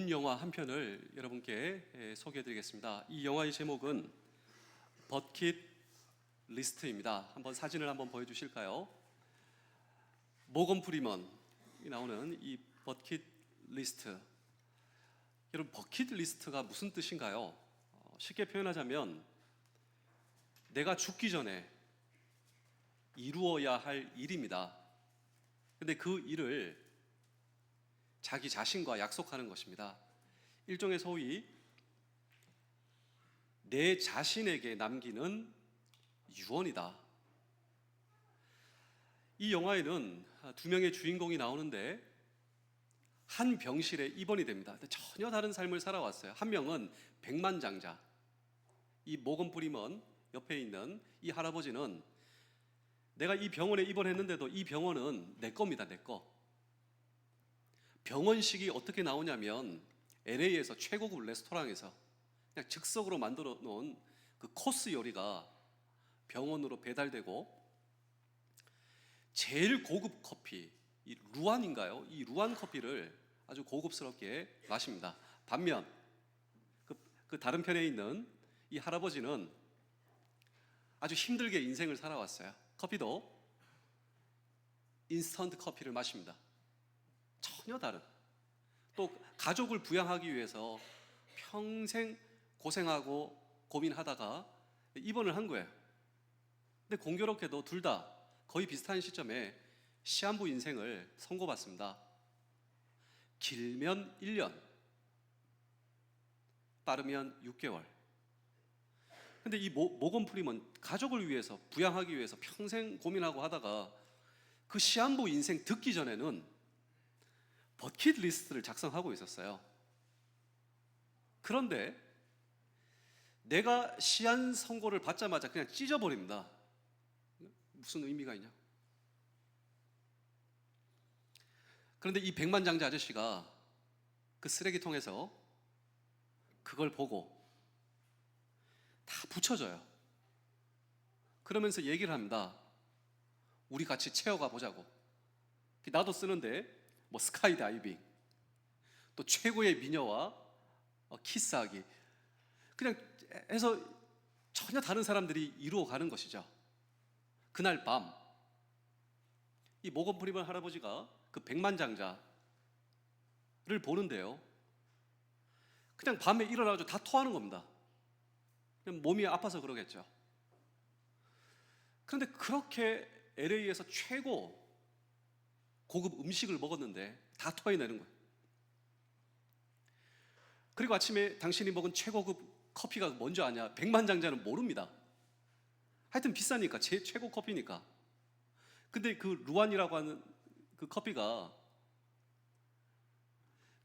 본 영화 한 편을 여러분께 소개해드리겠습니다. 이 영화의 제목은 버킷 리스트입니다. 한번 사진을 한번 보여주실까요? 모건 프리먼이 나오는 이 버킷 리스트. 여러분, 버킷 리스트가 무슨 뜻인가요? 쉽게 표현하자면 내가 죽기 전에 이루어야 할 일입니다. 근데 그 일을 자기 자신과 약속하는 것입니다. 일종의 소위 내 자신에게 남기는 유언이다. 이 영화에는 두 명의 주인공이 나오는데 한 병실에 입원이 됩니다. 전혀 다른 삶을 살아왔어요. 한 명은 백만장자, 이 모건 프리먼 옆에 있는 이 할아버지는 내가 이 병원에 입원했는데도 이 병원은 내 겁니다. 내 거. 병원식이 어떻게 나오냐면 LA에서 최고급 레스토랑에서 그냥 즉석으로 만들어 놓은 그 코스 요리가 병원으로 배달되고, 제일 고급 커피, 이 루안인가요? 이 루안 커피를 아주 고급스럽게 마십니다. 반면 그 다른 편에 있는 이 할아버지는 아주 힘들게 인생을 살아왔어요. 커피도 인스턴트 커피를 마십니다. 전혀 다른. 또 가족을 부양하기 위해서 평생 고생하고 고민하다가 입원을 한 거예요. 근데 공교롭게도 둘 다 거의 비슷한 시점에 시한부 인생을 선고받습니다. 길면 1년, 빠르면 6개월. 근데 이 모건 프리먼, 가족을 위해서 부양하기 위해서 평생 고민하고 하다가 그 시한부 인생 듣기 전에는 버킷 리스트를 작성하고 있었어요. 그런데 내가 시한 선고를 받자마자 그냥 찢어버립니다. 무슨 의미가 있냐? 그런데 이 백만장자 아저씨가 그 쓰레기통에서 그걸 보고 다 붙여줘요. 그러면서 얘기를 합니다. 우리 같이 채워가 보자고. 나도 쓰는데 뭐 스카이 다이빙, 또 최고의 미녀와 키스하기, 그냥 해서 전혀 다른 사람들이 이루어가는 것이죠. 그날 밤 이 모건 프리먼 할아버지가 그 백만장자를 보는데요, 그냥 밤에 일어나가지고 다 토하는 겁니다. 그냥 몸이 아파서 그러겠죠. 그런데 그렇게 LA에서 최고 고급 음식을 먹었는데 다 토해내는 거예요. 그리고 아침에 당신이 먹은 최고급 커피가 뭔지 아냐? 백만장자는 모릅니다. 하여튼 비싸니까, 최고 커피니까. 근데 그 루안이라고 하는 그 커피가,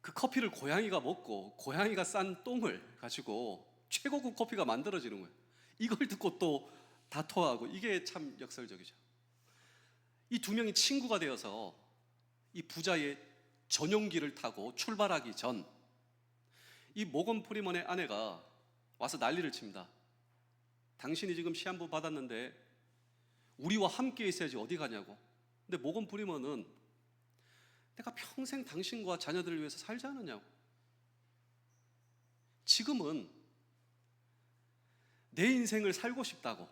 그 커피를 고양이가 먹고 고양이가 싼 똥을 가지고 최고급 커피가 만들어지는 거예요. 이걸 듣고 또 다 토하고, 이게 참 역설적이죠. 이 두 명이 친구가 되어서 이 부자의 전용기를 타고 출발하기 전, 이 모건 프리먼의 아내가 와서 난리를 칩니다. 당신이 지금 시한부 받았는데 우리와 함께 있어야지 어디 가냐고. 근데 모건 프리먼은 내가 평생 당신과 자녀들을 위해서 살지 않았냐고. 지금은 내 인생을 살고 싶다고.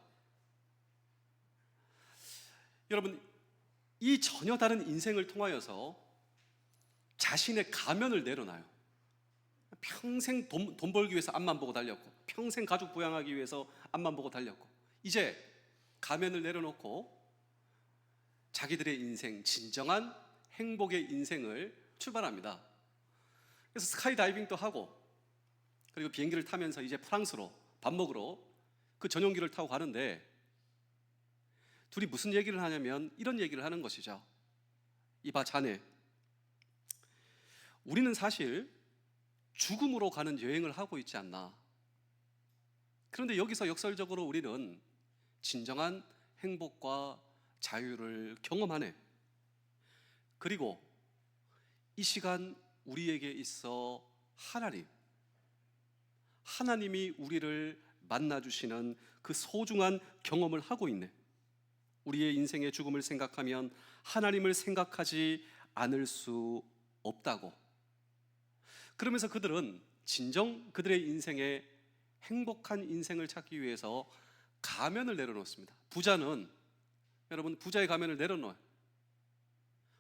여러분, 이 전혀 다른 인생을 통하여서 자신의 가면을 내려놔요. 평생 돈 벌기 위해서 앞만 보고 달렸고, 평생 가족 부양하기 위해서 앞만 보고 달렸고, 이제 가면을 내려놓고 자기들의 인생, 진정한 행복의 인생을 출발합니다. 그래서 스카이 다이빙도 하고, 그리고 비행기를 타면서 이제 프랑스로 밥 먹으러 그 전용기를 타고 가는데, 둘이 무슨 얘기를 하냐면 이런 얘기를 하는 것이죠. 이봐 자네, 우리는 사실 죽음으로 가는 여행을 하고 있지 않나. 그런데 여기서 역설적으로 우리는 진정한 행복과 자유를 경험하네. 그리고 이 시간 우리에게 있어 하나님이 우리를 만나주시는 그 소중한 경험을 하고 있네. 우리의 인생의 죽음을 생각하면 하나님을 생각하지 않을 수 없다고. 그러면서 그들은 진정 그들의 인생에 행복한 인생을 찾기 위해서 가면을 내려놓습니다. 부자는, 여러분, 부자의 가면을 내려놓아요.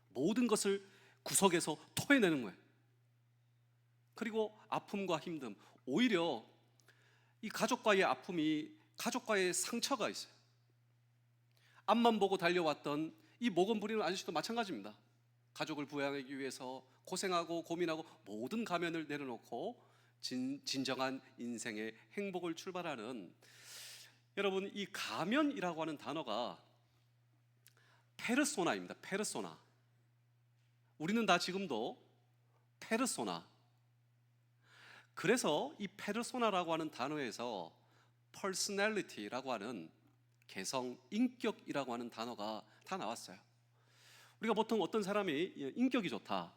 모든 것을 구석에서 토해내는 거예요. 그리고 아픔과 힘듦, 오히려 이 가족과의 아픔이, 가족과의 상처가 있어요. 앞만 보고 달려왔던 이 목은 부리는 아저씨도 마찬가지입니다. 가족을 부양하기 위해서 고생하고 고민하고 모든 가면을 내려놓고 진정한 인생의 행복을 출발하는, 여러분, 이 가면이라고 하는 단어가 페르소나입니다. 페르소나. 우리는 다 지금도 페르소나. 그래서 이 페르소나라고 하는 단어에서 personality라고 하는 개성, 인격이라고 하는 단어가 다 나왔어요. 우리가 보통 어떤 사람이 인격이 좋다,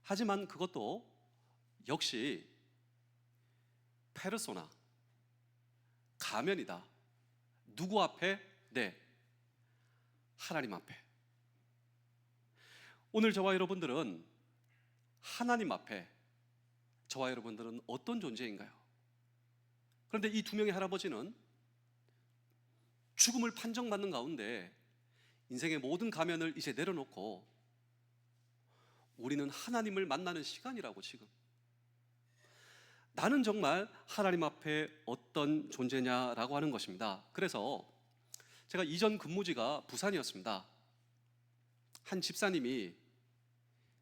하지만 그것도 역시 페르소나, 가면이다. 누구 앞에? 네, 하나님 앞에. 오늘 저와 여러분들은 하나님 앞에, 저와 여러분들은 어떤 존재인가요? 그런데 이 두 명의 할아버지는 죽음을 판정받는 가운데 인생의 모든 가면을 이제 내려놓고 우리는 하나님을 만나는 시간이라고. 지금 나는 정말 하나님 앞에 어떤 존재냐라고 하는 것입니다. 그래서 제가 이전 근무지가 부산이었습니다. 한 집사님이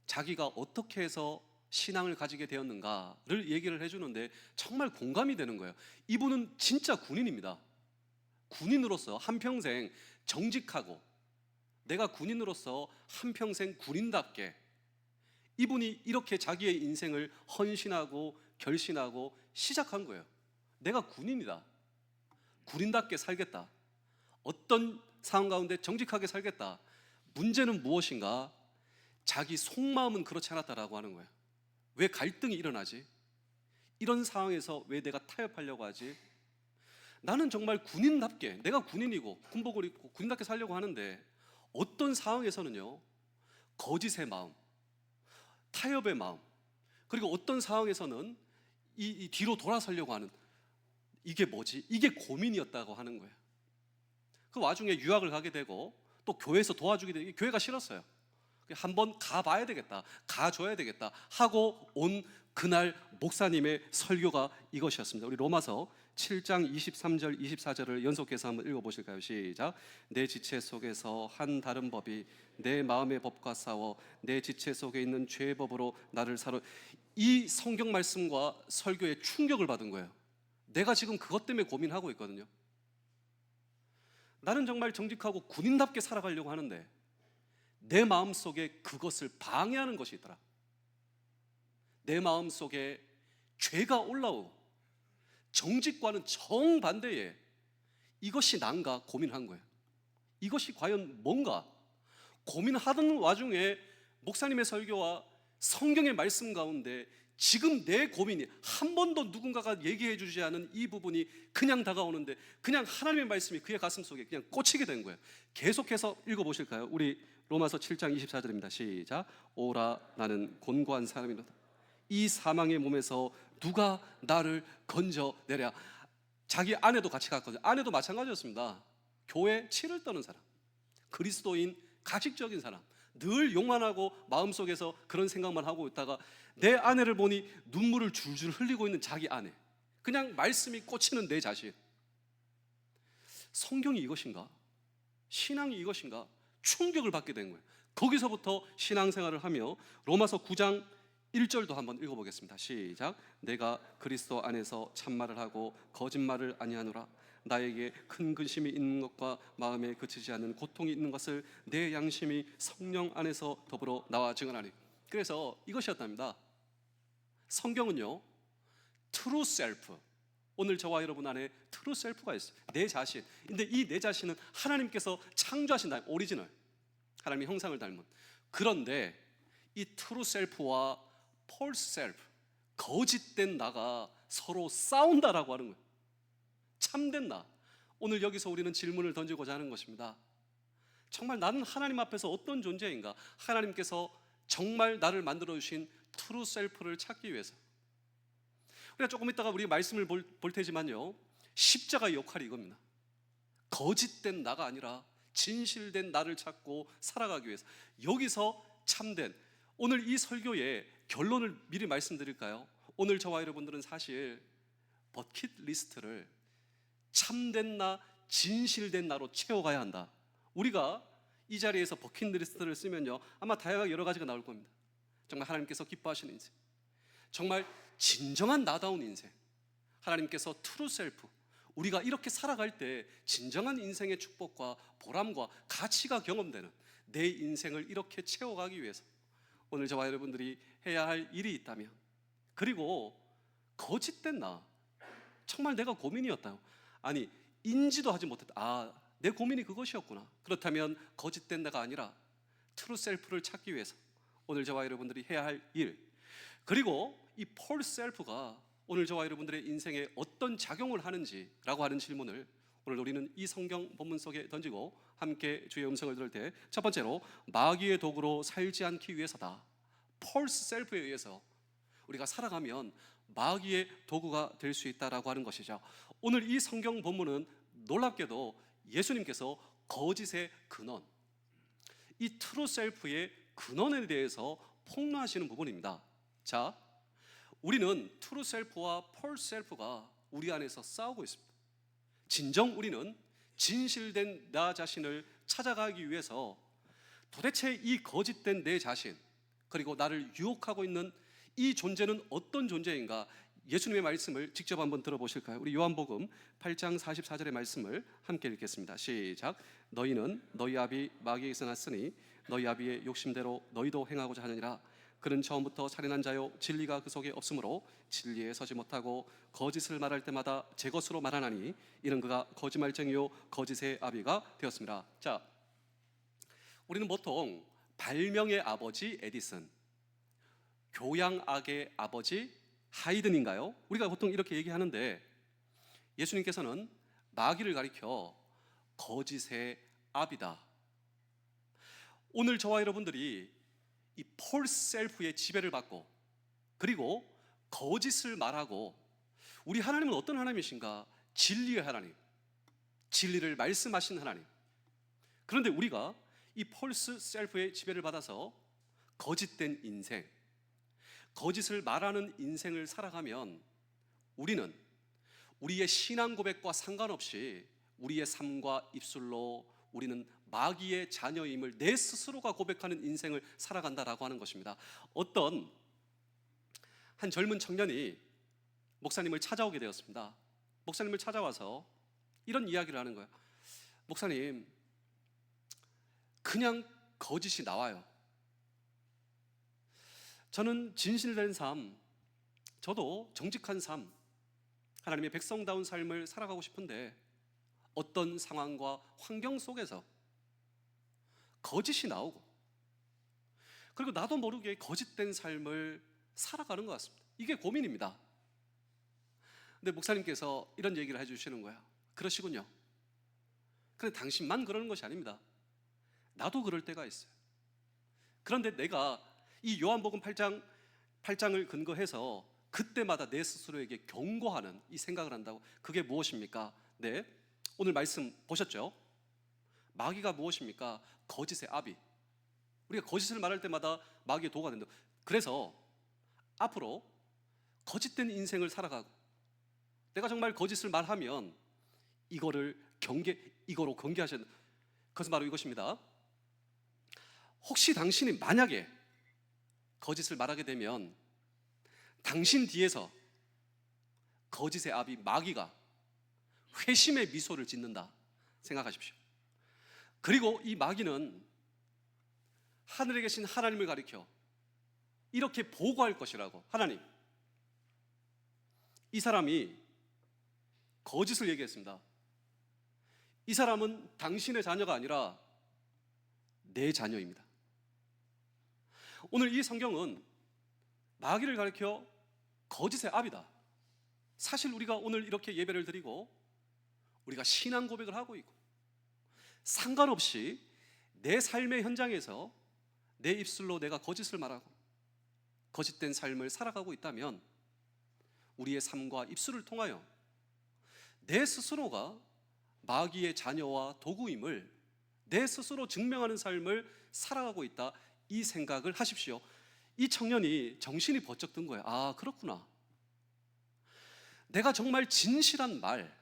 자기가 어떻게 해서 신앙을 가지게 되었는가를 얘기를 해주는데 정말 공감이 되는 거예요. 이분은 진짜 군인입니다. 군인으로서 한평생 정직하고, 내가 군인으로서 한평생 군인답게, 이분이 이렇게 자기의 인생을 헌신하고 결신하고 시작한 거예요. 내가 군인이다, 군인답게 살겠다, 어떤 상황 가운데 정직하게 살겠다. 문제는 무엇인가? 자기 속마음은 그렇지 않았다라고 하는 거예요. 왜 갈등이 일어나지? 이런 상황에서 왜 내가 타협하려고 하지? 나는 정말 군인답게, 내가 군인이고 군복을 입고 군인답게 살려고 하는데 어떤 상황에서는요, 거짓의 마음, 타협의 마음, 그리고 어떤 상황에서는 이 뒤로 돌아서려고 하는, 이게 뭐지? 이게 고민이었다고 하는 거예요. 그 와중에 유학을 가게 되고 또 교회에서 도와주게 되고, 교회가 싫었어요. 한번 가봐야 되겠다, 가줘야 되겠다 하고 온 그날 목사님의 설교가 이것이었습니다. 우리 로마서 7장 23절 24절을 연속해서 한번 읽어보실까요? 시작. 내 지체 속에서 한 다른 법이 내 마음의 법과 싸워 내 지체 속에 있는 죄의 법으로 나를 사로. 이 성경 말씀과 설교에 충격을 받은 거예요. 내가 지금 그것 때문에 고민하고 있거든요. 나는 정말 정직하고 군인답게 살아가려고 하는데 내 마음속에 그것을 방해하는 것이 있더라. 내 마음속에 죄가 올라오고 정직과는 정반대에 이것이 난가 고민한 거예요. 이것이 과연 뭔가 고민하던 와중에 목사님의 설교와 성경의 말씀 가운데 지금 내 고민이, 한 번도 누군가가 얘기해 주지 않은 이 부분이 그냥 다가오는데 그냥 하나님의 말씀이 그의 가슴 속에 그냥 꽂히게 된 거예요. 계속해서 읽어보실까요? 우리 로마서 7장 24절입니다. 시작. 오라 나는 곤고한 사람이로다. 이 사망의 몸에서 누가 나를 건져내랴. 자기 아내도 같이 갔거든요. 아내도 마찬가지였습니다. 교회 치를 떠는 사람, 그리스도인, 가식적인 사람, 늘 욕만 하고 마음속에서 그런 생각만 하고 있다가 내 아내를 보니 눈물을 줄줄 흘리고 있는 자기 아내, 그냥 말씀이 꽂히는 내 자신. 성경이 이것인가? 신앙이 이것인가? 충격을 받게 된 거예요. 거기서부터 신앙생활을 하며 로마서 9장 1절도 한번 읽어보겠습니다. 시작. 내가 그리스도 안에서 참말을 하고 거짓말을 아니하노라. 나에게 큰 근심이 있는 것과 마음에 그치지 않는 고통이 있는 것을 내 양심이 성령 안에서 더불어 나와 증언하니. 그래서 이것이었답니다. 성경은요, true self, 오늘 저와 여러분 안에 true self가 있어요. 내 자신. 근데 이 내 자신은 하나님께서 창조하신 나, 오리지널, 하나님의 형상을 닮은. 그런데 이 true self와 false self, 거짓된 나가 서로 싸운다라고 하는 거예요. 참된 나. 오늘 여기서 우리는 질문을 던지고자 하는 것입니다. 정말 나는 하나님 앞에서 어떤 존재인가? 하나님께서 정말 나를 만들어 주신 true self를 찾기 위해서 그래 조금 있다가 우리 말씀을 볼 테지만요, 십자가의 역할이 이겁니다. 거짓된 나가 아니라 진실된 나를 찾고 살아가기 위해서, 여기서 참된, 오늘 이 설교의 결론을 미리 말씀드릴까요? 오늘 저와 여러분들은 사실 버킷리스트를 참된 나, 진실된 나로 채워가야 한다. 우리가 이 자리에서 버킷리스트를 쓰면요, 아마 다양하게 여러 가지가 나올 겁니다. 정말 하나님께서 기뻐하시는 인생, 정말 진정한 나다운 인생, 하나님께서 트루 셀프, 우리가 이렇게 살아갈 때 진정한 인생의 축복과 보람과 가치가 경험되는 내 인생을 이렇게 채워가기 위해서 오늘 저와 여러분들이 해야 할 일이 있다면, 그리고 거짓된 나, 정말 내가 고민이었다, 아니 인지도 하지 못했다, 내 고민이 그것이었구나, 그렇다면 거짓된 나가 아니라 트루 셀프를 찾기 위해서 오늘 저와 여러분들이 해야 할 일, 그리고 이 폴 셀프가 오늘 저와 여러분들의 인생에 어떤 작용을 하는지라고 하는 질문을 오늘 우리는 이 성경 본문 속에 던지고 함께 주의 음성을 들을 때, 첫 번째로 마귀의 도구로 살지 않기 위해서다. 폴스 셀프에 의해서 우리가 살아가면 마귀의 도구가 될 수 있다라고 하는 것이죠. 오늘 이 성경 본문은 놀랍게도 예수님께서 거짓의 근원, 이 트루 셀프의 근원에 대해서 폭로하시는 부분입니다. 자, 우리는 트루 셀프와 폴 셀프가 우리 안에서 싸우고 있습니다. 진정 우리는 진실된 나 자신을 찾아가기 위해서 도대체 이 거짓된 내 자신, 그리고 나를 유혹하고 있는 이 존재는 어떤 존재인가, 예수님의 말씀을 직접 한번 들어보실까요? 우리 요한복음 8장 44절의 말씀을 함께 읽겠습니다. 시작. 너희는 너희 아비 마귀에게서 났으니 너희 아비의 욕심대로 너희도 행하고자 하느니라. 그는 처음부터 살인한 자요 진리가 그 속에 없으므로 진리에 서지 못하고 거짓을 말할 때마다 제 것으로 말하나니 이는 그가 거짓말쟁이요 거짓의 아비가 되었습니다. 자, 우리는 보통 발명의 아버지 에디슨, 교양악의 아버지 하이든인가요? 우리가 보통 이렇게 얘기하는데, 예수님께서는 마귀를 가리켜 거짓의 아비다. 오늘 저와 여러분들이 이 폴 셀프의 지배를 받고, 그리고 거짓을 말하고, 우리 하나님은 어떤 하나님이신가? 진리의 하나님, 진리를 말씀하신 하나님. 그런데 우리가 이 폴스 셀프의 지배를 받아서 거짓된 인생, 거짓을 말하는 인생을 살아가면 우리는 우리의 신앙 고백과 상관없이 우리의 삶과 입술로 우리는 마귀의 자녀임을 내 스스로가 고백하는 인생을 살아간다라고 하는 것입니다. 어떤 한 젊은 청년이 목사님을 찾아오게 되었습니다. 목사님을 찾아와서 이런 이야기를 하는 거예요. 목사님, 그냥 거짓이 나와요. 저는 진실된 삶, 저도 정직한 삶, 하나님의 백성다운 삶을 살아가고 싶은데 어떤 상황과 환경 속에서 거짓이 나오고, 그리고 나도 모르게 거짓된 삶을 살아가는 것 같습니다. 이게 고민입니다. 근데 목사님께서 이런 얘기를 해주시는 거야. 그러시군요. 그런데 당신만 그러는 것이 아닙니다. 나도 그럴 때가 있어요. 그런데 내가 이 요한복음 8장을 근거해서 그때마다 내 스스로에게 경고하는 이 생각을 한다고. 그게 무엇입니까? 네, 오늘 말씀 보셨죠? 마귀가 무엇입니까? 거짓의 아비. 우리가 거짓을 말할 때마다 마귀의 도가 된다. 그래서 앞으로 거짓된 인생을 살아가고, 내가 정말 거짓을 말하면 이거로 경계하셔야 된다. 그것은 바로 이것입니다. 혹시 당신이 만약에 거짓을 말하게 되면 당신 뒤에서 거짓의 아비 마귀가 회심의 미소를 짓는다 생각하십시오. 그리고 이 마귀는 하늘에 계신 하나님을 가리켜 이렇게 보고할 것이라고. 하나님, 이 사람이 거짓을 얘기했습니다. 이 사람은 당신의 자녀가 아니라 내 자녀입니다. 오늘 이 성경은 마귀를 가리켜 거짓의 아비다. 사실 우리가 오늘 이렇게 예배를 드리고 우리가 신앙 고백을 하고 있고, 상관없이 내 삶의 현장에서 내 입술로 내가 거짓을 말하고 거짓된 삶을 살아가고 있다면 우리의 삶과 입술을 통하여 내 스스로가 마귀의 자녀와 도구임을 내 스스로 증명하는 삶을 살아가고 있다, 이 생각을 하십시오. 이 청년이 정신이 번쩍 든 거예요. 아, 그렇구나. 내가 정말 진실한 말,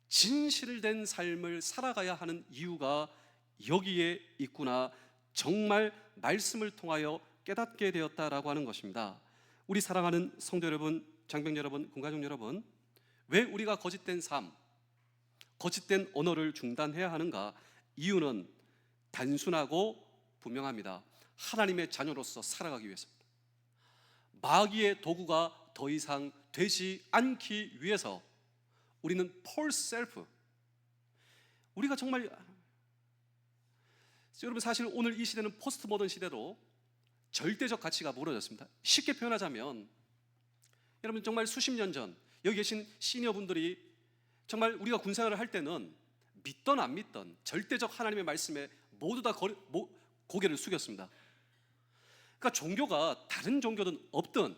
진실된 삶을 살아가야 하는 이유가 여기에 있구나, 정말 말씀을 통하여 깨닫게 되었다라고 하는 것입니다. 우리 사랑하는 성도 여러분, 장병 여러분, 군가족 여러분, 왜 우리가 거짓된 삶, 거짓된 언어를 중단해야 하는가? 이유는 단순하고 분명합니다. 하나님의 자녀로서 살아가기 위해서입니다. 마귀의 도구가 더 이상 되지 않기 위해서 우리는 false self, 우리가 정말, 여러분, 사실 오늘 이 시대는 포스트 모던 시대로 절대적 가치가 무너졌습니다. 쉽게 표현하자면, 여러분, 정말 수십 년 전 여기 계신 시니어분들이 정말 우리가 군생활을 할 때는 믿던 안 믿던 절대적 하나님의 말씀에 모두 다 고개를 숙였습니다. 그러니까 종교가 다른 종교든 없든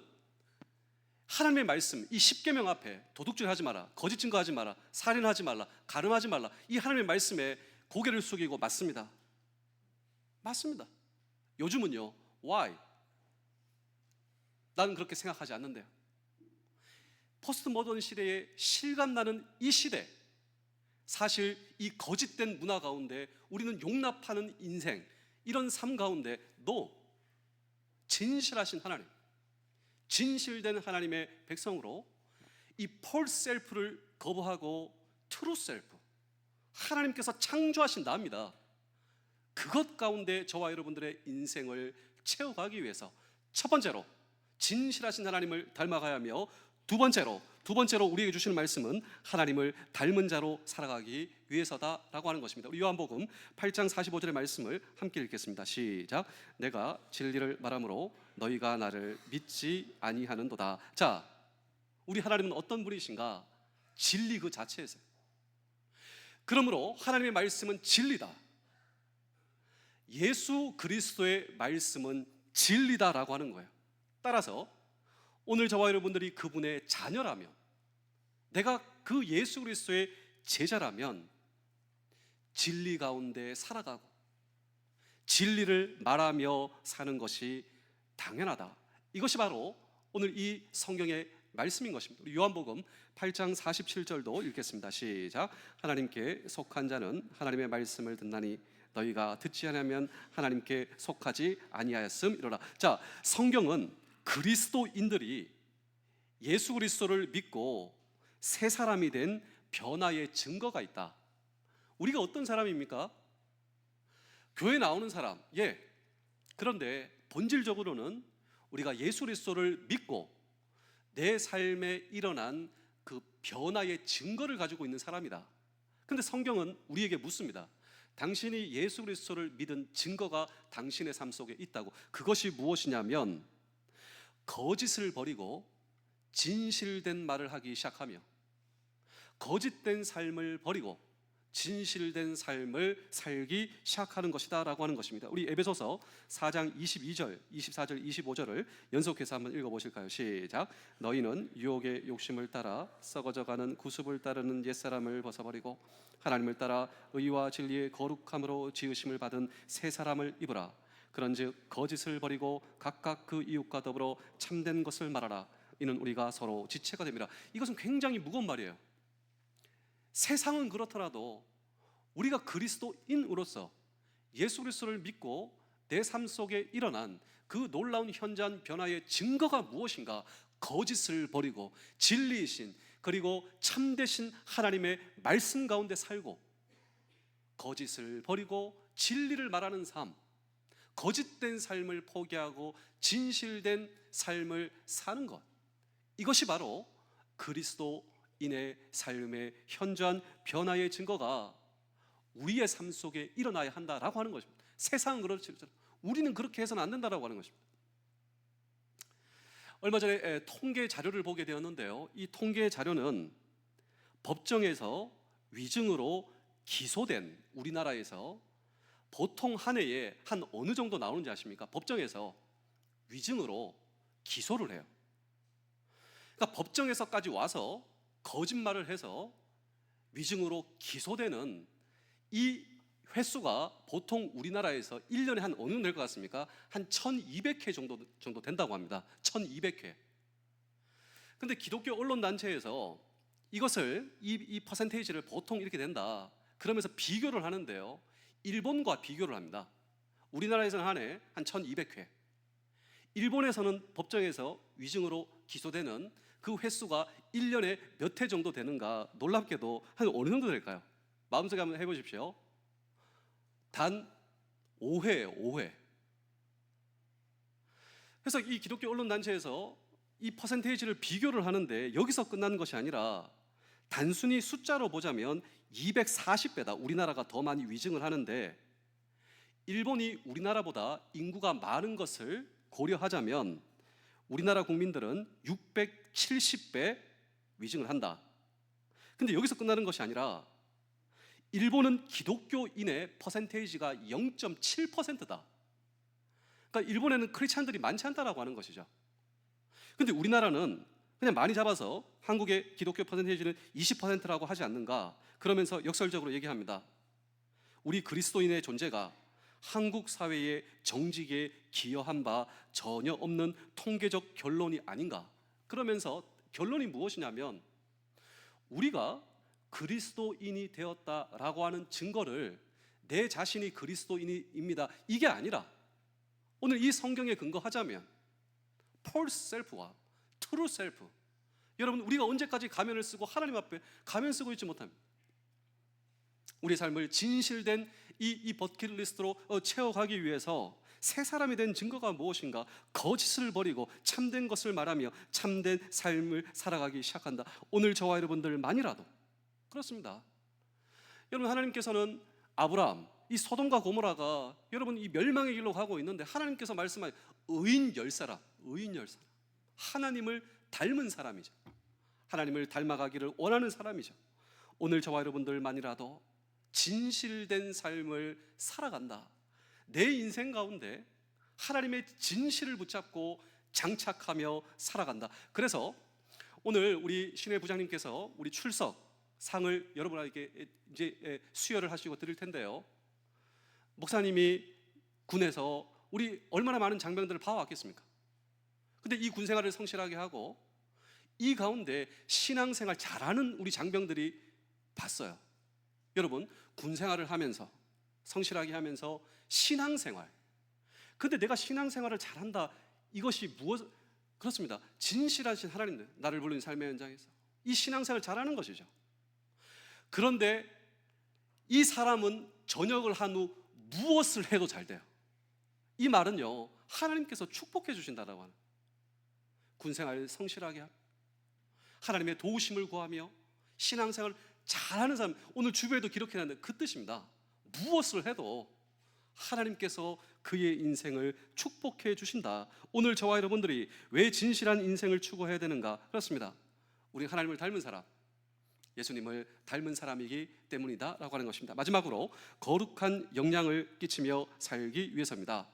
하나님의 말씀, 이 십계명 앞에 도둑질 하지 마라, 거짓 증거하지 마라, 살인하지 말라, 가늠하지 말라, 이 하나님의 말씀에 고개를 숙이고 맞습니다. 맞습니다. 요즘은요, why? 나는 그렇게 생각하지 않는데요. 포스트 모던 시대에 실감나는 이 시대, 사실 이 거짓된 문화 가운데 우리는 용납하는 인생, 이런 삶 가운데 진실하신 하나님, 진실된 하나님의 백성으로 이 false self를 거부하고 true self, 하나님께서 창조하신 나입니다. 그것 가운데 저와 여러분들의 인생을 채워가기 위해서 첫 번째로 진실하신 하나님을 닮아가야 하며, 두 번째로 우리에게 주시는 말씀은 하나님을 닮은 자로 살아가기 위해서다라고 하는 것입니다. 우리 요한복음 8장 45절의 말씀을 함께 읽겠습니다. 시작. 내가 진리를 말하므로 너희가 나를 믿지 아니하는도다. 자, 우리 하나님은 어떤 분이신가? 진리 그 자체에서요. 그러므로 하나님의 말씀은 진리다. 예수 그리스도의 말씀은 진리다라고 하는 거예요. 따라서 오늘 저와 여러분들이 그분의 자녀라면, 내가 그 예수 그리스도의 제자라면 진리 가운데 살아가고 진리를 말하며 사는 것이 당연하다. 이것이 바로 오늘 이 성경의 말씀인 것입니다. 우리 요한복음 8장 47절도 읽겠습니다. 시작. 하나님께 속한 자는 하나님의 말씀을 듣나니 너희가 듣지 않으면 하나님께 속하지 아니하였음이로라. 자, 성경은 그리스도인들이 예수 그리스도를 믿고 새 사람이 된 변화의 증거가 있다. 우리가 어떤 사람입니까? 교회 나오는 사람, 예. 그런데 본질적으로는 우리가 예수 그리스도를 믿고 내 삶에 일어난 그 변화의 증거를 가지고 있는 사람이다. 근데 성경은 우리에게 묻습니다. 당신이 예수 그리스도를 믿은 증거가 당신의 삶 속에 있다고. 그것이 무엇이냐면 거짓을 버리고 진실된 말을 하기 시작하며, 거짓된 삶을 버리고 진실된 삶을 살기 시작하는 것이다 라고 하는 것입니다. 우리 에베소서 4장 22절, 24절, 25절을 연속해서 한번 읽어보실까요? 시작. 너희는 유혹의 욕심을 따라 썩어져가는 구습을 따르는 옛사람을 벗어버리고 하나님을 따라 의와 진리의 거룩함으로 지으심을 받은 새 사람을 입으라. 그런즉 거짓을 버리고 각각 그 이웃과 더불어 참된 것을 말하라. 이는 우리가 서로 지체가 됩니다. 이것은 굉장히 무거운 말이에요. 세상은 그렇더라도 우리가 그리스도인으로서 예수 그리스도를 믿고 내 삶 속에 일어난 그 놀라운 현장 변화의 증거가 무엇인가? 거짓을 버리고 진리이신, 그리고 참되신 하나님의 말씀 가운데 살고, 거짓을 버리고 진리를 말하는 삶, 거짓된 삶을 포기하고 진실된 삶을 사는 것, 이것이 바로 그리스도인의 삶의 현저한 변화의 증거가 우리의 삶 속에 일어나야 한다라고 하는 것입니다. 세상은 그렇지, 우리는 그렇게 해서는 안 된다라고 하는 것입니다. 얼마 전에 통계 자료를 보게 되었는데요, 이 통계 자료는 법정에서 위증으로 기소된, 우리나라에서 보통 한 해에 한 어느 정도 나오는지 아십니까? 법정에서 위증으로 기소를 해요. 그러니까 법정에서까지 와서 거짓말을 해서 위증으로 기소되는 이 횟수가 보통 우리나라에서 1년에 한 어느 정도 될 것 같습니까? 한 1200회 정도 된다고 합니다. 1200회. 근데 기독교 언론단체에서 이것을 이 퍼센테이지를 보통 이렇게 된다 그러면서 비교를 하는데요, 일본과 비교를 합니다. 우리나라에서는 한 해 한 1200회, 일본에서는 법정에서 위증으로 기소되는 그 횟수가 1년에 몇 회 정도 되는가, 놀랍게도 한 어느 정도 될까요? 마음속에 한번 해보십시오. 단 5회예요, 5회. 그래서 이 기독교 언론단체에서 이 퍼센테이지를 비교를 하는데 여기서 끝나는 것이 아니라 단순히 숫자로 보자면 240배다. 우리나라가 더 많이 위증을 하는데 일본이 우리나라보다 인구가 많은 것을 고려하자면 우리나라 국민들은 670배 위증을 한다. 근데 여기서 끝나는 것이 아니라 일본은 기독교인의 퍼센테이지가 0.7%다. 그러니까 일본에는 크리스찬들이 많지 않다라고 하는 것이죠. 근데 우리나라는 그냥 많이 잡아서 한국의 기독교 퍼센테이지는 20%라고 하지 않는가, 그러면서 역설적으로 얘기합니다. 우리 그리스도인의 존재가 한국 사회의 정직에 기여한 바 전혀 없는 통계적 결론이 아닌가. 그러면서 결론이 무엇이냐면 우리가 그리스도인이 되었다라고 하는 증거를 내 자신이 그리스도인입니다, 이게 아니라 오늘 이 성경에 근거하자면 false self와 true self, 여러분 우리가 언제까지 가면을 쓰고 하나님 앞에 가면 쓰고 있지 못합니다. 우리 삶을 진실된 이 버킷리스트로 채워가기 위해서 새 사람이 된 증거가 무엇인가? 거짓을 버리고 참된 것을 말하며 참된 삶을 살아가기 시작한다. 오늘 저와 여러분들만이라도 그렇습니다. 여러분, 하나님께서는 아브라함, 이 소돔과 고모라가 여러분 이 멸망의 길로 가고 있는데 하나님께서 말씀하신 의인 10사람, 의인 10사람, 하나님을 닮은 사람이죠. 하나님을 닮아가기를 원하는 사람이죠. 오늘 저와 여러분들만이라도 진실된 삶을 살아간다. 내 인생 가운데 하나님의 진실을 붙잡고 장착하며 살아간다. 그래서 오늘 우리 신혜 부장님께서 우리 출석 상을 여러분에게 이제 수여를 하시고 드릴 텐데요, 목사님이 군에서 우리 얼마나 많은 장병들을 봐왔겠습니까? 근데 이 군 생활을 성실하게 하고 이 가운데 신앙생활 잘하는 우리 장병들이 봤어요. 여러분, 군 생활을 하면서 성실하게 하면서 신앙생활, 근데 내가 신앙생활을 잘한다, 이것이 무엇? 그렇습니다. 진실하신 하나님, 나를 부르는 삶의 현장에서 이 신앙생활을 잘하는 것이죠. 그런데 이 사람은 전역을 한 후 무엇을 해도 잘 돼요. 이 말은요, 하나님께서 축복해 주신다라고 하는, 군생활을 성실하게 하고 하나님의 도우심을 구하며 신앙생활을 잘하는 사람, 오늘 주부에도 기록해놨는데 그 뜻입니다. 무엇을 해도 하나님께서 그의 인생을 축복해 주신다. 오늘 저와 여러분들이 왜 진실한 인생을 추구해야 되는가? 그렇습니다. 우리 하나님을 닮은 사람, 예수님을 닮은 사람이기 때문이다 라고 하는 것입니다. 마지막으로 거룩한 영향을 끼치며 살기 위해서입니다.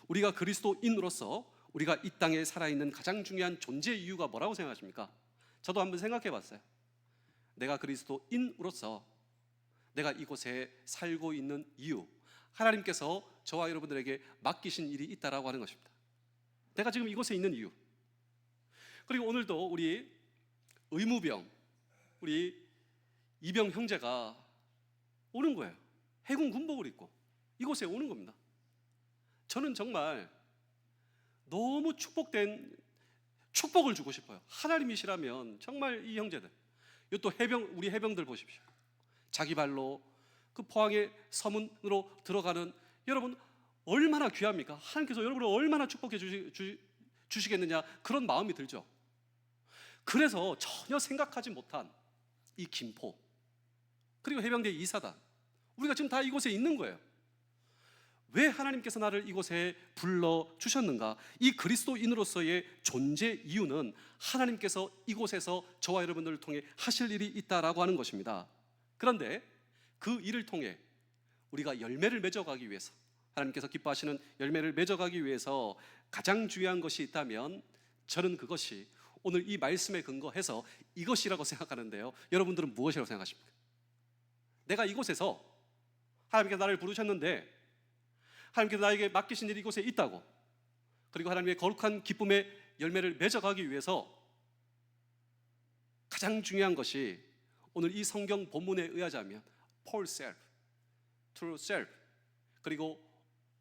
우리가 그리스도인으로서 우리가 이 땅에 살아있는 가장 중요한 존재 이유가 뭐라고 생각하십니까? 저도 한번 생각해 봤어요. 내가 그리스도인으로서 내가 이곳에 살고 있는 이유, 하나님께서 저와 여러분들에게 맡기신 일이 있다라고 하는 것입니다. 내가 지금 이곳에 있는 이유. 그리고 오늘도 우리 의무병, 우리 이병 형제가 오는 거예요. 해군 군복을 입고 이곳에 오는 겁니다. 저는 정말 너무 축복을 주고 싶어요. 하나님이시라면 정말 이 형제들, 또 우리 해병들 보십시오. 자기 발로 그 포항의 서문으로 들어가는, 여러분 얼마나 귀합니까? 하나님께서 여러분을 얼마나 축복해 주시겠느냐, 그런 마음이 들죠. 그래서 전혀 생각하지 못한 이 김포, 그리고 해병대 2사단, 우리가 지금 다 이곳에 있는 거예요. 왜 하나님께서 나를 이곳에 불러주셨는가? 이 그리스도인으로서의 존재 이유는 하나님께서 이곳에서 저와 여러분들을 통해 하실 일이 있다라고 하는 것입니다. 그런데 그 일을 통해 우리가 열매를 맺어가기 위해서, 하나님께서 기뻐하시는 열매를 맺어가기 위해서 가장 중요한 것이 있다면 저는 그것이 오늘 이 말씀에 근거해서 이것이라고 생각하는데요, 여러분들은 무엇이라고 생각하십니까? 내가 이곳에서 하나님께서 나를 부르셨는데, 하나님께서 나에게 맡기신 일이 이곳에 있다고, 그리고 하나님의 거룩한 기쁨의 열매를 맺어가기 위해서 가장 중요한 것이 오늘 이 성경 본문에 의하자면 Paul self, true self, 그리고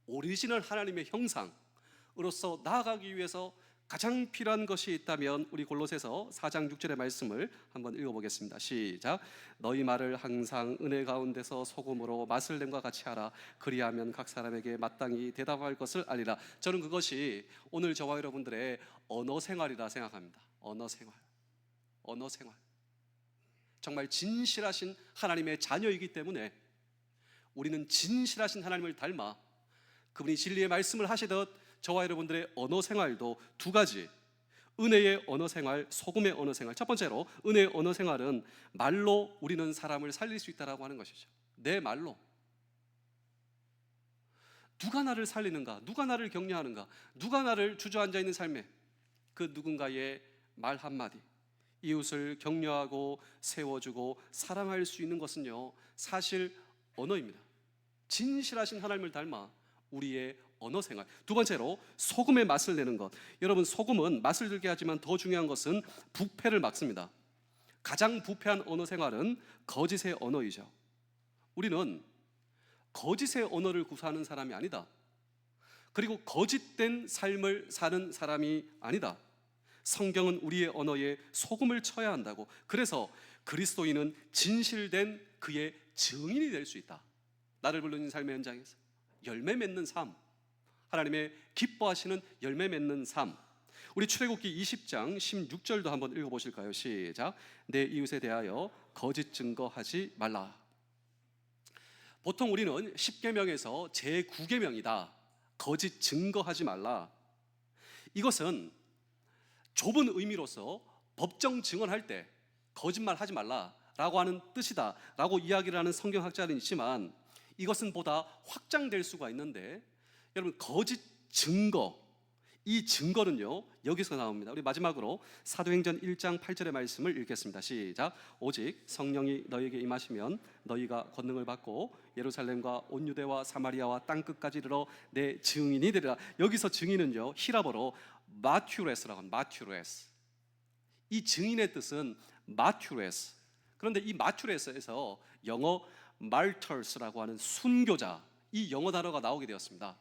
오리지널 하나님의 형상으로서 나아가기 위해서 가장 필요한 것이 있다면 우리 골로새서 4장 6절의 말씀을 한번 읽어보겠습니다. 시작. 너희 말을 항상 은혜 가운데서 소금으로 맛을 냄과 같이 하라. 그리하면 각 사람에게 마땅히 대답할 것을 알리라. 저는 그것이 오늘 저와 여러분들의 언어 생활이라 생각합니다. 언어 생활. 정말 진실하신 하나님의 자녀이기 때문에 우리는 진실하신 하나님을 닮아 그분이 진리의 말씀을 하시듯 저와 여러분들의 언어 생활도 두 가지, 은혜의 언어 생활, 소금의 언어 생활. 첫 번째로 은혜의 언어 생활은 말로 우리는 사람을 살릴 수 있다라고 하는 것이죠. 내 말로. 누가 나를 살리는가? 누가 나를 격려하는가? 누가 나를 주저앉아 있는 삶에 그 누군가의 말 한마디, 이웃을 격려하고 세워주고 사랑할 수 있는 것은요, 사실 언어입니다. 진실하신 하나님을 닮아 우리의 언어 생활. 두 번째로 소금의 맛을 내는 것. 여러분, 소금은 맛을 들게 하지만 더 중요한 것은 부패를 막습니다. 가장 부패한 언어 생활은 거짓의 언어이죠. 우리는 거짓의 언어를 구사하는 사람이 아니다. 그리고 거짓된 삶을 사는 사람이 아니다. 성경은 우리의 언어에 소금을 쳐야 한다고. 그래서 그리스도인은 진실된 그의 증인이 될 수 있다. 나를 부르는 삶의 현장에서 열매 맺는 삶, 하나님의 기뻐하시는 열매 맺는 삶. 우리 출애굽기 20장 16절도 한번 읽어보실까요? 시작. 내 이웃에 대하여 거짓 증거하지 말라. 보통 우리는 10계명에서 제9계명이다. 거짓 증거하지 말라. 이것은 좁은 의미로서 법정 증언할 때 거짓말하지 말라라고 하는 뜻이다라고 이야기를 하는 성경학자는 있지만, 이것은 보다 확장될 수가 있는데, 여러분, 거짓 증거, 이 증거는요 여기서 나옵니다. 우리 마지막으로 사도행전 1장 8절의 말씀을 읽겠습니다. 시작. 오직 성령이 너희에게 임하시면 너희가 권능을 받고 예루살렘과 온 유대와 사마리아와 땅끝까지 이르러 내 증인이 되리라. 여기서 증인은요 히라보로 마튜레스라고 합니다. 마튜레스. 이 증인의 뜻은 마튜레스. 그런데 이 마튜레스에서 영어 martyrs라고 하는 순교자, 이 영어 단어가 나오게 되었습니다.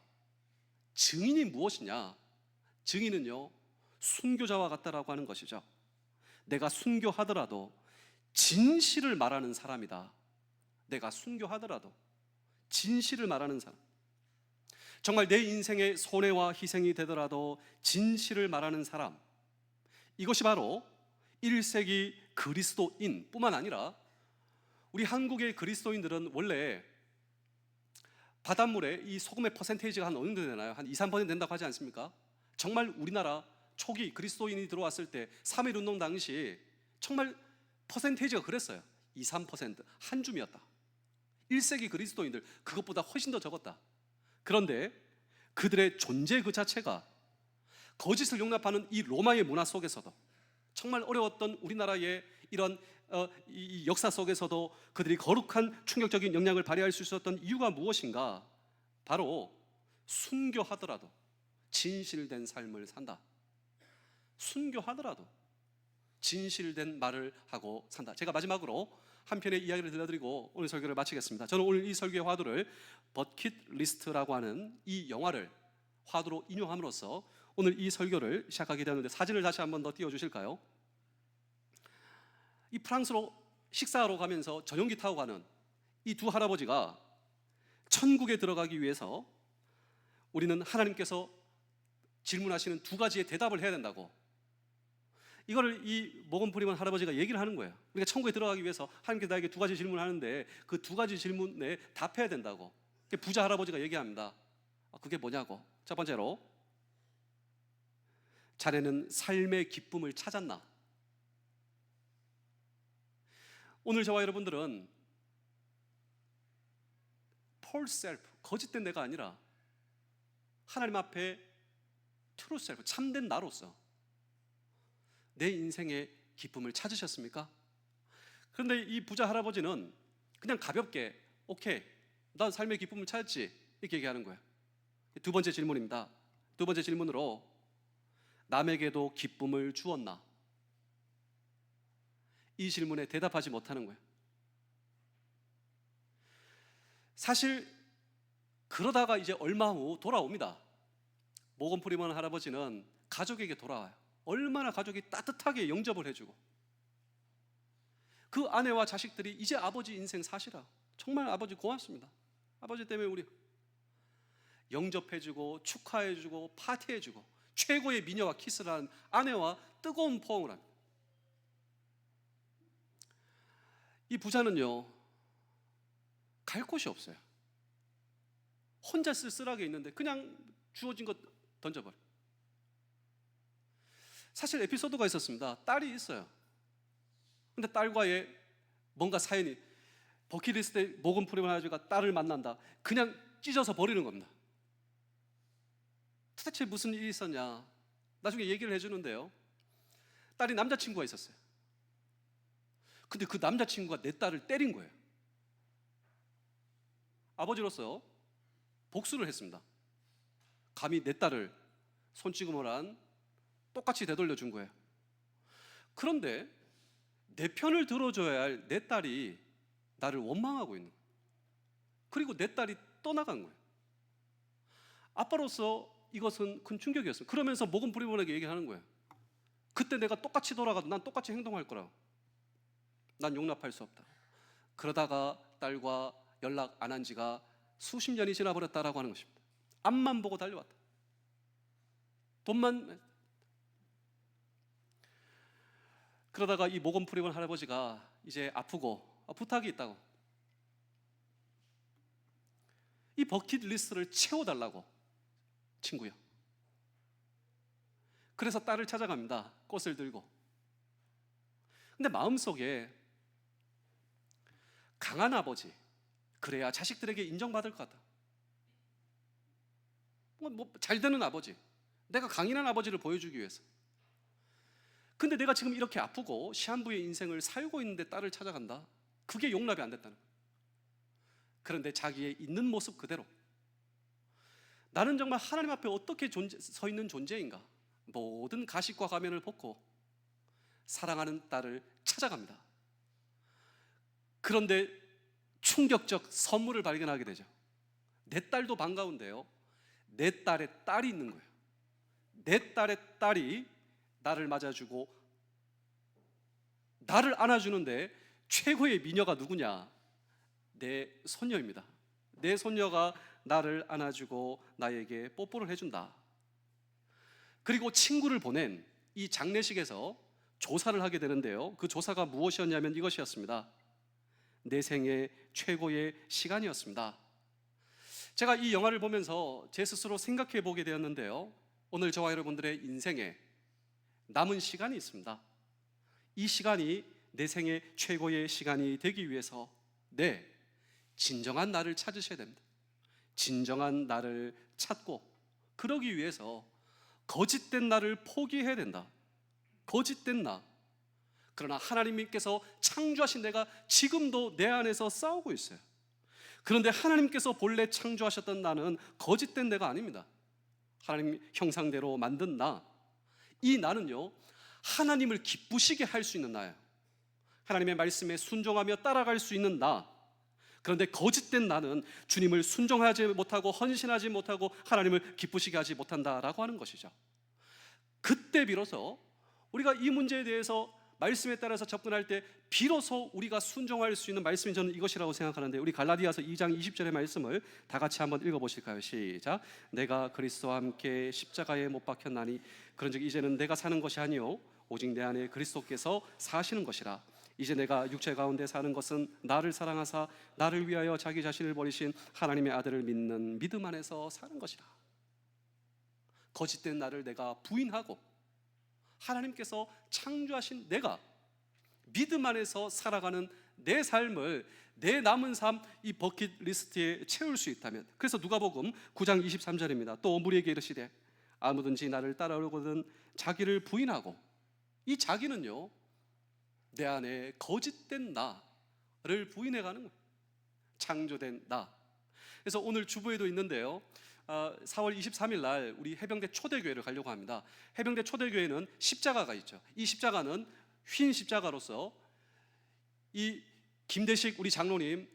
증인이 무엇이냐? 증인은요 순교자와 같다라고 하는 것이죠. 내가 순교하더라도 진실을 말하는 사람이다. 내가 순교하더라도 진실을 말하는 사람. 정말 내 인생의 손해와 희생이 되더라도 진실을 말하는 사람. 이것이 바로 1세기 그리스도인 뿐만 아니라 우리 한국의 그리스도인들은 원래 바닷물에 이 소금의 퍼센테이지가 한 어느 정도 되나요? 한 2, 3% 된다고 하지 않습니까? 정말 우리나라 초기 그리스도인이 들어왔을 때 3.1운동 당시 정말 퍼센테이지가 그랬어요. 2, 3%, 한 줌이었다. 1세기 그리스도인들 그것보다 훨씬 더 적었다. 그런데 그들의 존재 그 자체가 거짓을 용납하는 이 로마의 문화 속에서도, 정말 어려웠던 우리나라의 이런 이 역사 속에서도 그들이 거룩한 충격적인 영향을 발휘할 수 있었던 이유가 무엇인가? 바로 순교하더라도 진실된 삶을 산다. 순교하더라도 진실된 말을 하고 산다. 제가 마지막으로 한 편의 이야기를 들려드리고 오늘 설교를 마치겠습니다. 저는 오늘 이 설교의 화두를 버킷리스트라고 하는 이 영화를 화두로 인용함으로써 오늘 이 설교를 시작하게 되었는데, 사진을 다시 한번 더 띄워주실까요? 이 프랑스로 식사하러 가면서 전용기 타고 가는 이 두 할아버지가 천국에 들어가기 위해서 우리는 하나님께서 질문하시는 두 가지의 대답을 해야 된다고, 이거를 이 모건 프리먼 할아버지가 얘기를 하는 거예요. 우리가 천국에 들어가기 위해서 하나님께서 나에게 두 가지 질문을 하는데 그 두 가지 질문에 답해야 된다고 부자 할아버지가 얘기합니다. 그게 뭐냐고. 첫 번째로, 자네는 삶의 기쁨을 찾았나? 오늘 저와 여러분들은 false self, 거짓된 내가 아니라 하나님 앞에 true self, 참된 나로서 내 인생의 기쁨을 찾으셨습니까? 그런데 이 부자 할아버지는 그냥 가볍게 오케이, 난 삶의 기쁨을 찾았지, 이렇게 얘기하는 거예요. 두 번째 질문입니다. 두 번째 질문으로 남에게도 기쁨을 주었나? 이 질문에 대답하지 못하는 거예요. 사실 그러다가 이제 얼마 후 돌아옵니다. 모건 프리먼 할아버지는 가족에게 돌아와요. 얼마나 가족이 따뜻하게 영접을 해주고, 그 아내와 자식들이 이제 아버지 인생 사시라, 정말 아버지 고맙습니다, 아버지 때문에 우리 영접해주고 축하해주고 파티해주고 최고의 미녀와 키스를 하는 아내와 뜨거운 포옹을 합니다. 이 부자는요, 갈 곳이 없어요. 혼자 쓸쓸하게 있는데 그냥 주어진 것 던져버려. 사실 에피소드가 있었습니다. 딸이 있어요. 근데 딸과의 뭔가 사연이, 버킷리스트에 모건 프리먼 할아버지가 딸을 만난다, 그냥 찢어서 버리는 겁니다. 도대체 무슨 일이 있었냐, 나중에 얘기를 해주는데요, 딸이 남자친구가 있었어요. 근데 그 남자친구가 내 딸을 때린 거예요. 아버지로서 복수를 했습니다. 감히 내 딸을 손찌검을 한 똑같이 되돌려 준 거예요. 그런데 내 편을 들어줘야 할 내 딸이 나를 원망하고 있는 거예요. 그리고 내 딸이 떠나간 거예요. 아빠로서 이것은 큰 충격이었어요. 그러면서 모건 프리먼에게 얘기하는 거예요. 그때 내가 똑같이 돌아가도 난 똑같이 행동할 거라고. 난 용납할 수 없다. 그러다가 딸과 연락 안 한 지가 수십 년이 지나버렸다라고 하는 것입니다. 앞만 보고 달려왔다. 돈만. 그러다가 이 모건 프리먼 할아버지가 이제 아프고 부탁이 있다고, 이 버킷리스트를 채워달라고, 친구요. 그래서 딸을 찾아갑니다. 꽃을 들고. 근데 마음속에 강한 아버지, 그래야 자식들에게 인정받을 것 같다. 잘 되는 아버지, 내가 강인한 아버지를 보여주기 위해서. 근데 내가 지금 이렇게 아프고 시한부의 인생을 살고 있는데 딸을 찾아간다? 그게 용납이 안 됐다는 거예요. 그런데 자기의 있는 모습 그대로, 나는 정말 하나님 앞에 어떻게 서 있는 존재인가, 모든 가식과 가면을 벗고 사랑하는 딸을 찾아갑니다. 그런데 충격적 선물을 발견하게 되죠. 내 딸도 반가운데요, 내 딸의 딸이 있는 거예요. 내 딸의 딸이 나를 맞아주고 나를 안아주는데 최고의 미녀가 누구냐? 내 손녀입니다. 내 손녀가 나를 안아주고 나에게 뽀뽀를 해준다. 그리고 친구를 보낸 이 장례식에서 조사를 하게 되는데요, 그 조사가 무엇이었냐면 이것이었습니다. 내 생애 최고의 시간이었습니다. 제가 이 영화를 보면서 제 스스로 생각해 보게 되었는데요, 오늘 저와 여러분들의 인생에 남은 시간이 있습니다. 이 시간이 내 생애 최고의 시간이 되기 위해서 진정한 나를 찾으셔야 됩니다. 진정한 나를 찾고, 그러기 위해서 거짓된 나를 포기해야 된다. 거짓된 나. 그러나 하나님께서 창조하신 내가 지금도 내 안에서 싸우고 있어요. 그런데 하나님께서 본래 창조하셨던 나는 거짓된 내가 아닙니다. 하나님 형상대로 만든 나, 이 나는요, 하나님을 기쁘시게 할 수 있는 나예요. 하나님의 말씀에 순종하며 따라갈 수 있는 나. 그런데 거짓된 나는 주님을 순종하지 못하고 헌신하지 못하고 하나님을 기쁘시게 하지 못한다라고 하는 것이죠. 그때 비로소 우리가 이 문제에 대해서 말씀에 따라서 접근할 때 비로소 우리가 순종할 수 있는 말씀이 저는 이것이라고 생각하는데, 우리 갈라디아서 2장 20절의 말씀을 다 같이 한번 읽어보실까요? 시작. 내가 그리스도와 함께 십자가에 못 박혔나니 그런즉 이제는 내가 사는 것이 아니요 오직 내 안에 그리스도께서 사시는 것이라. 이제 내가 육체 가운데 사는 것은 나를 사랑하사 나를 위하여 자기 자신을 버리신 하나님의 아들을 믿는 믿음 안에서 사는 것이라. 거짓된 나를 내가 부인하고 하나님께서 창조하신 내가 믿음 안에서 살아가는 내 삶을, 내 남은 삶, 이 버킷리스트에 채울 수 있다면, 그래서 누가복음 9장 23절입니다. 또 무리에게 이르시되 아무든지 나를 따라오려거든 자기를 부인하고 이 자기는요, 내 안에 거짓된 나를 부인해가는 거예요. 창조된 나. 그래서 오늘 주보에도 있는데요, 4월 23일 날 우리 해병대 초대교회를 가려고 합니다. 해병대 초대교회는 십자가가 있죠. 이 십자가는 흰 십자가로서 이 김대식 우리 장로님,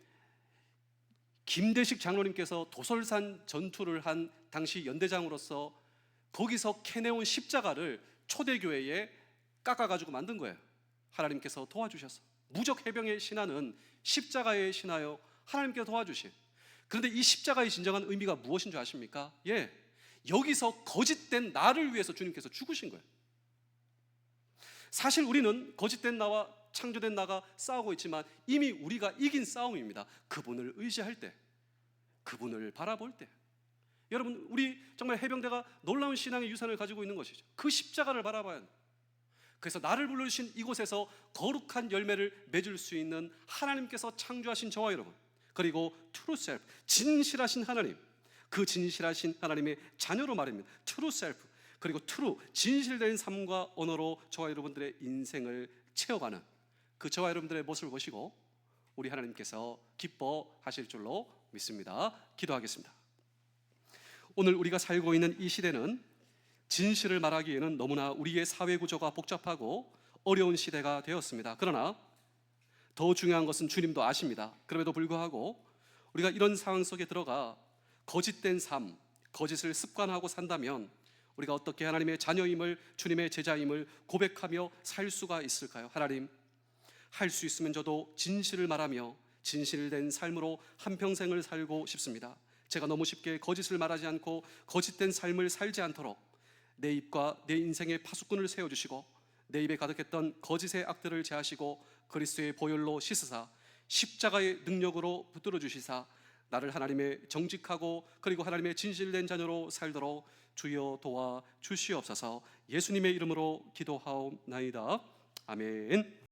김대식 장로님께서 도솔산 전투를 한 당시 연대장으로서 거기서 캐내온 십자가를 초대교회에 깎아가지고 만든 거예요. 하나님께서 도와주셔서. 무적 해병의 신화는 십자가의 신화요, 하나님께서 도와주신. 그런데 이 십자가의 진정한 의미가 무엇인 줄 아십니까? 예, 여기서 거짓된 나를 위해서 주님께서 죽으신 거예요. 사실 우리는 거짓된 나와 창조된 나가 싸우고 있지만 이미 우리가 이긴 싸움입니다. 그분을 의지할 때, 그분을 바라볼 때. 여러분, 우리 정말 해병대가 놀라운 신앙의 유산을 가지고 있는 것이죠. 그 십자가를 바라봐야 합니다. 그래서 나를 불러주신 이곳에서 거룩한 열매를 맺을 수 있는 하나님께서 창조하신 저와 여러분, 그리고 true self, 진실하신 하나님, 그 진실하신 하나님의 자녀로 말입니다. true self, 그리고 true, 진실된 삶과 언어로 저와 여러분들의 인생을 채워가는 그 저와 여러분들의 모습을 보시고 우리 하나님께서 기뻐하실 줄로 믿습니다. 기도하겠습니다. 오늘 우리가 살고 있는 이 시대는 진실을 말하기에는 너무나 우리의 사회 구조가 복잡하고 어려운 시대가 되었습니다. 그러나 더 중요한 것은 주님도 아십니다. 그럼에도 불구하고 우리가 이런 상황 속에 들어가 거짓된 삶, 거짓을 습관하고 산다면 우리가 어떻게 하나님의 자녀임을, 주님의 제자임을 고백하며 살 수가 있을까요? 하나님, 할 수 있으면 저도 진실을 말하며 진실된 삶으로 한평생을 살고 싶습니다. 제가 너무 쉽게 거짓을 말하지 않고 거짓된 삶을 살지 않도록 내 입과 내 인생의 파수꾼을 세워주시고 내 입에 가득했던 거짓의 악들을 제하시고 그리스도의 보혈로 씻으사 십자가의 능력으로 붙들어 주시사 나를 하나님의 정직하고 그리고 하나님의 진실된 자녀로 살도록 주여 도와 주시옵소서. 예수님의 이름으로 기도하옵나이다. 아멘.